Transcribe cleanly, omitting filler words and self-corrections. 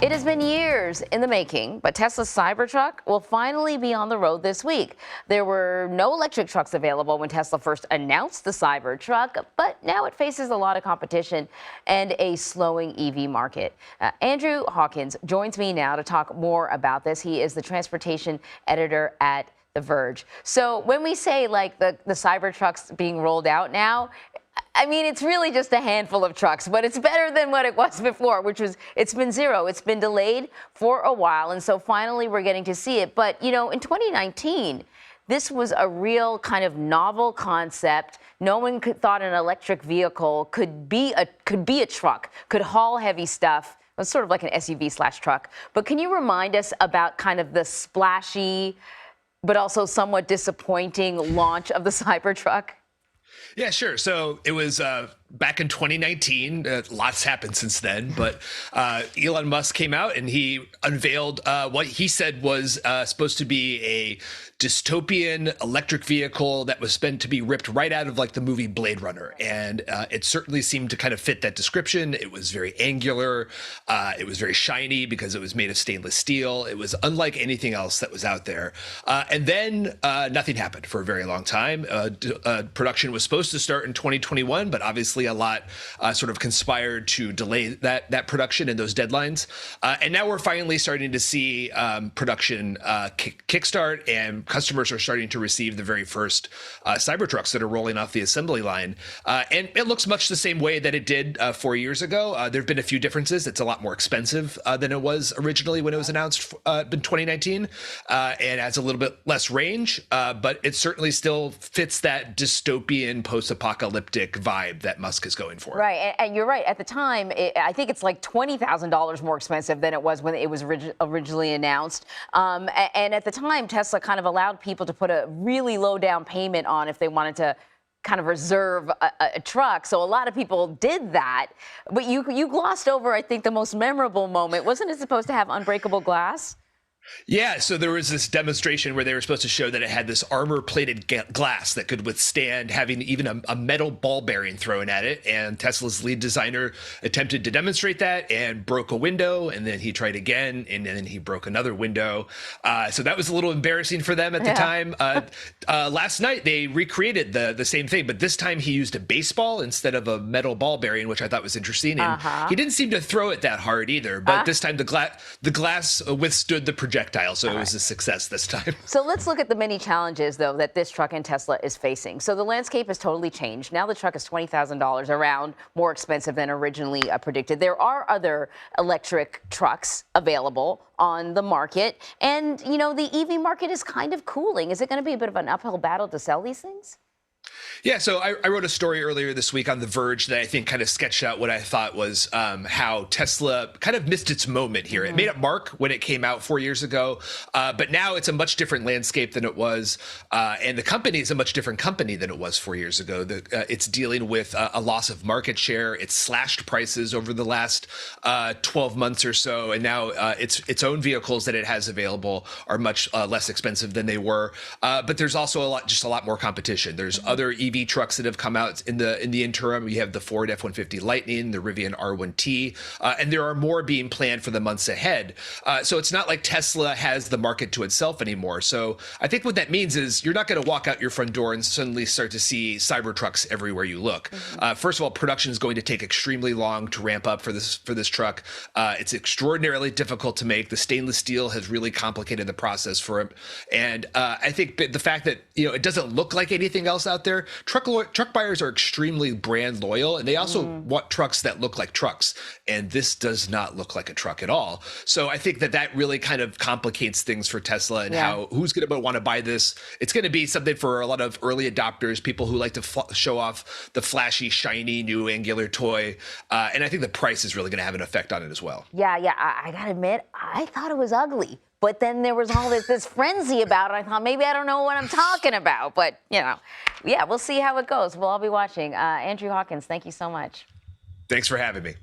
It has been years in the making, but Tesla's Cybertruck will finally be on the road this week. There were no electric trucks available when Tesla first announced the Cybertruck, but now it faces a lot of competition and a slowing EV market. Andrew Hawkins joins me now to talk more about this. He is the transportation editor at The Verge. So when we say like the Cybertrucks being rolled out now, I mean, it's really just a handful of trucks, but it's better than what it was before, which was, it's been zero. It's been delayed for a while, and so finally we're getting to see it. But, you know, in 2019, this was a real kind of novel concept. No one thought an electric vehicle could be a truck, could haul heavy stuff. It was sort of like an SUV/truck. But can you remind us about kind of the splashy, but also somewhat disappointing launch of the Cybertruck? Yeah, sure. So it was back in 2019. Lots happened since then, but Elon Musk came out and he unveiled what he said was supposed to be a dystopian electric vehicle that was meant to be ripped right out of like the movie Blade Runner. And it certainly seemed to kind of fit that description. It was very angular. It was very shiny because it was made of stainless steel. It was unlike anything else that was out there. And then nothing happened for a very long time. Production was supposed to start in 2021, but obviously a lot sort of conspired to delay that production and those deadlines. And now we're finally starting to see production kickstart, and customers are starting to receive the very first Cybertrucks that are rolling off the assembly line. And it looks much the same way that it did 4 years ago. There have been a few differences. It's a lot more expensive than it was originally when it was announced in 2019, and has a little bit less range, but it certainly still fits that dystopian post-apocalyptic vibe that Musk is going for. Right, and you're right. At the time, I think it's like $20,000 more expensive than it was when it was originally announced. And at the time, Tesla kind of allowed people to put a really low down payment on if they wanted to kind of reserve a truck. So a lot of people did that. But you glossed over, I think, the most memorable moment. Wasn't it supposed to have unbreakable glass? Yeah, so there was this demonstration where they were supposed to show that it had this armor-plated glass that could withstand having even a metal ball bearing thrown at it. And Tesla's lead designer attempted to demonstrate that and broke a window, and then he tried again, and then he broke another window. So that was a little embarrassing for them at the time. Last night, they recreated the same thing, but this time he used a baseball instead of a metal ball bearing, which I thought was interesting. And he didn't seem to throw it that hard either, but this time the glass withstood the projectile, so it was a success this time. So let's look at the many challenges, though, that this truck and Tesla is facing. So the landscape has totally changed. Now the truck is $20,000, around more expensive than originally predicted. There are other electric trucks available on the market, and, you know, the EV market is kind of cooling. Is it going to be a bit of an uphill battle to sell these things? Yeah, so I wrote a story earlier this week on The Verge that I think kind of sketched out what I thought was how Tesla kind of missed its moment here. It made a mark when it came out 4 years ago, but now it's a much different landscape than it was, and the company is a much different company than it was 4 years ago. It's dealing with a loss of market share. It's slashed prices over the last 12 months or so, and now its own vehicles that it has available are much less expensive than they were. But there's also a lot more competition. There's other EV trucks that have come out in the interim. We have the Ford F-150 Lightning, the Rivian R1T, and there are more being planned for the months ahead. So it's not like Tesla has the market to itself anymore. So I think what that means is you're not going to walk out your front door and suddenly start to see Cybertrucks everywhere you look. First of all, production is going to take extremely long to ramp up for this truck. It's extraordinarily difficult to make. The stainless steel has really complicated the process for it. And I think the fact that, you know, it doesn't look like anything else out there. Truck buyers are extremely brand loyal, and they also want trucks that look like trucks. And this does not look like a truck at all. So I think that really kind of complicates things for Tesla and who's going to want to buy this. It's going to be something for a lot of early adopters, people who like to show off the flashy, shiny, new angular toy. And I think the price is really going to have an effect on it as well. Yeah, I got to admit, I thought it was ugly. But then there was all this frenzy about it. I thought, maybe I don't know what I'm talking about. But, you know, yeah, we'll see how it goes. We'll all be watching. Andrew Hawkins, thank you so much. Thanks for having me.